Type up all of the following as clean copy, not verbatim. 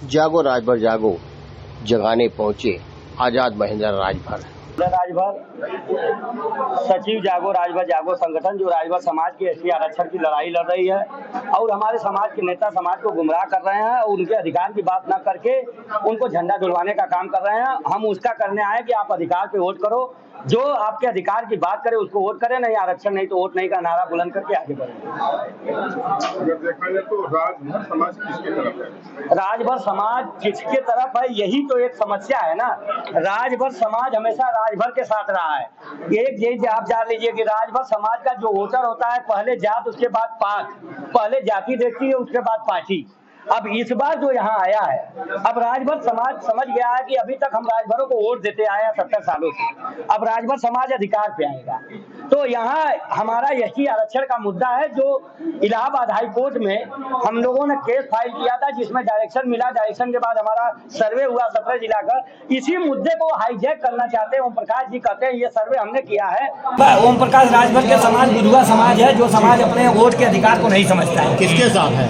जागो राजभर जागो जगाने पहुंचे आजाद महिंद्रा राजभर। राजभर सचिव जागो राजभर जागो संगठन जो राजभर समाज के एससी आरक्षण की लड़ाई लड़ रही है और हमारे समाज के नेता समाज को गुमराह कर रहे हैं और उनके अधिकार की बात न करके उनको झंडा डुलवाने का काम कर रहे हैं। हम उसका करने आए कि आप अधिकार पे वोट करो, जो आपके अधिकार की बात करे उसको वोट करें, नहीं आरक्षण नहीं तो वोट नहीं का नारा बुलंद करके आगे बढ़ें। अगर देखा जाए तो राजभर समाज किसके तरफ है? राजभर समाज किसके तरफ है, यही तो एक समस्या है ना। राजभर समाज हमेशा राजभर के साथ रहा है। एक चीज आप जान लीजिए कि राजभर समाज का जो वोटर होता है पहले जात उसके बाद पात, पहले जाति देखती है उसके बाद पार्टी। अब इस बार जो यहाँ आया है, अब राजभर समाज समझ गया है कि अभी तक हम राजभरों को वोट देते आए हैं 70 सालों से, अब राजभर समाज अधिकार पे आएगा। तो यहाँ हमारा एसटी आरक्षण का मुद्दा है जो इलाहाबाद हाई कोर्ट में हम लोगों ने केस फाइल किया था, जिसमें डायरेक्शन मिला। डायरेक्शन के बाद हमारा सर्वे हुआ 17 जिला का। इसी मुद्दे को हाईजैक करना चाहते हैं ओम प्रकाश जी, कहते हैं ये सर्वे हमने किया है। ओम प्रकाश राजभर के समाज बुधुआ समाज है जो समाज अपने वोट के अधिकार को नहीं समझता है। किसके साथ है?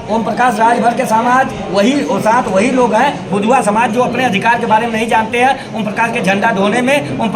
ओम प्रकाश राजभर के समाज वही लोग हैं बुधुआ समाज जो अपने अधिकार के बारे में नहीं जानते हैं। ओम प्रकाश के झंडा ढोने में ओम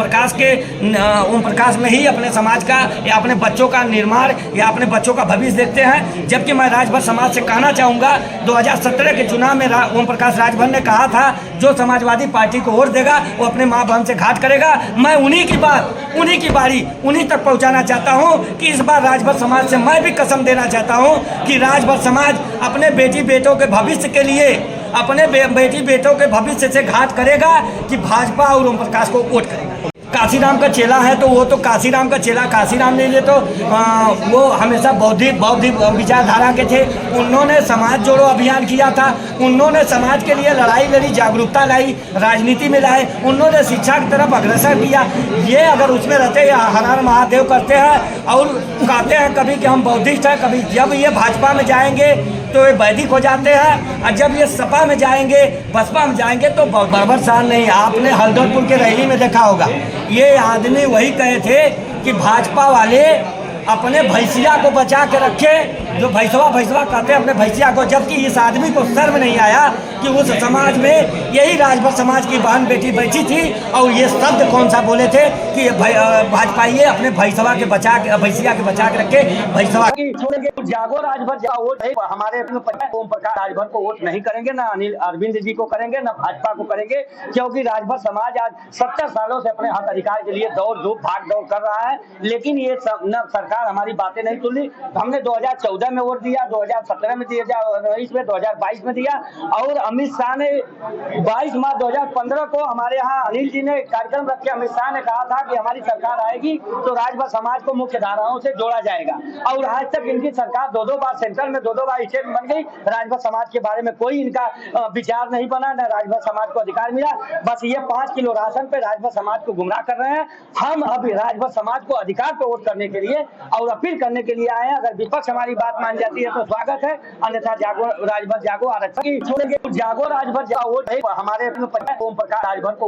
प्रकाश में ही अपने समाज का या अपने बच्चों का निर्माण या अपने बच्चों का भविष्य देखते हैं। जबकि मैं राजभर समाज से कहना चाहूँगा 2017 के चुनाव में ओम प्रकाश राजभर ने कहा था जो समाजवादी पार्टी को वोट देगा वो अपने माँ बहन से घाट करेगा। मैं उन्हीं की बारी उन्हीं तक पहुँचाना चाहता हूँ कि इस बार राजभर समाज से मैं भी कसम देना चाहता हूँ कि राजभर समाज अपने बेटी बेटों के भविष्य के लिए अपने बेटी बेटों के भविष्य से घात करेगा कि भाजपा और ओम प्रकाश को वोट करेगा। काशीराम का चेला है तो वो तो काशीराम का चेला, काशीराम ने लिए तो वो हमेशा बौद्धिक विचारधारा के थे। उन्होंने समाज जोड़ो अभियान किया था, उन्होंने समाज के लिए लड़ाई लड़ी, जागरूकता लाई, राजनीति में लाए, उन्होंने शिक्षा की तरफ अग्रसर किया। ये अगर उसमें रहते या हर हर महादेव करते हैं और कहते हैं कभी कि हम बौद्धिस्ट हैं, कभी जब ये भाजपा में जाएंगे तो ये वैदिक हो जाते हैं और जब ये सपा में जाएंगे बसपा में जाएंगे तो बर्बर शान नहीं। आपने हल्दरपुर के रैली में देखा होगा, ये आदमी वही कहे थे कि भाजपा वाले अपने भैंसिया को बचा के रखे, जो भैंसवा कहते हैं अपने भैंसिया को। जबकि इस आदमी को शर्म नहीं आया कि उस समाज में यही राजभर समाज की बहन बेटी बैठी थी और ये शब्द कौन सा बोले थे कि भाजपा ये अपने भैंसिया के बचा के रखे। भैंसवा जागो राजभर वोट हमारे ओम प्रकाश राजभर को वोट नहीं करेंगे, ना अनिल अरविंद जी को करेंगे, ना भाजपा को करेंगे, क्योंकि राजभर समाज आज 70 सालों से अपने हक अधिकार के लिए भाग दौड़ कर रहा है। लेकिन ये न सरकार हमारी बातें नहीं सुन ली। हमने 2014 में वोट दिया, 2017 में दिया, 2019 में, 2022 में दिया और अमित शाह ने 22 मार्च 2015 को हमारे यहाँ अनिल जी ने कार्यक्रम रखे। अमित शाह ने कहा था कि हमारी सरकार आएगी तो राजभर समाज को मुख्य धाराओं से जोड़ा जाएगा। और आज तक इनकी सरकार 2 बार सेंट्रल में 2 बार स्टेट में बन गई, राजभर समाज के बारे में कोई इनका विचार नहीं बना, न राजभर समाज को अधिकार मिला। बस ये 5 किलो राशन पे राजभर समाज को गुमराह कर रहे हैं। हम अभी राजभर समाज को अधिकार पे वोट करने के लिए और अपील करने के लिए आए हैं। अगर विपक्ष हमारी बात मान जाती है तो स्वागत है, अन्यथा जागो राजभर जागो आरक्षण छोड़ेंगे। जागो राजभर जागो वोट हमारे ओम प्रकाश राजभर को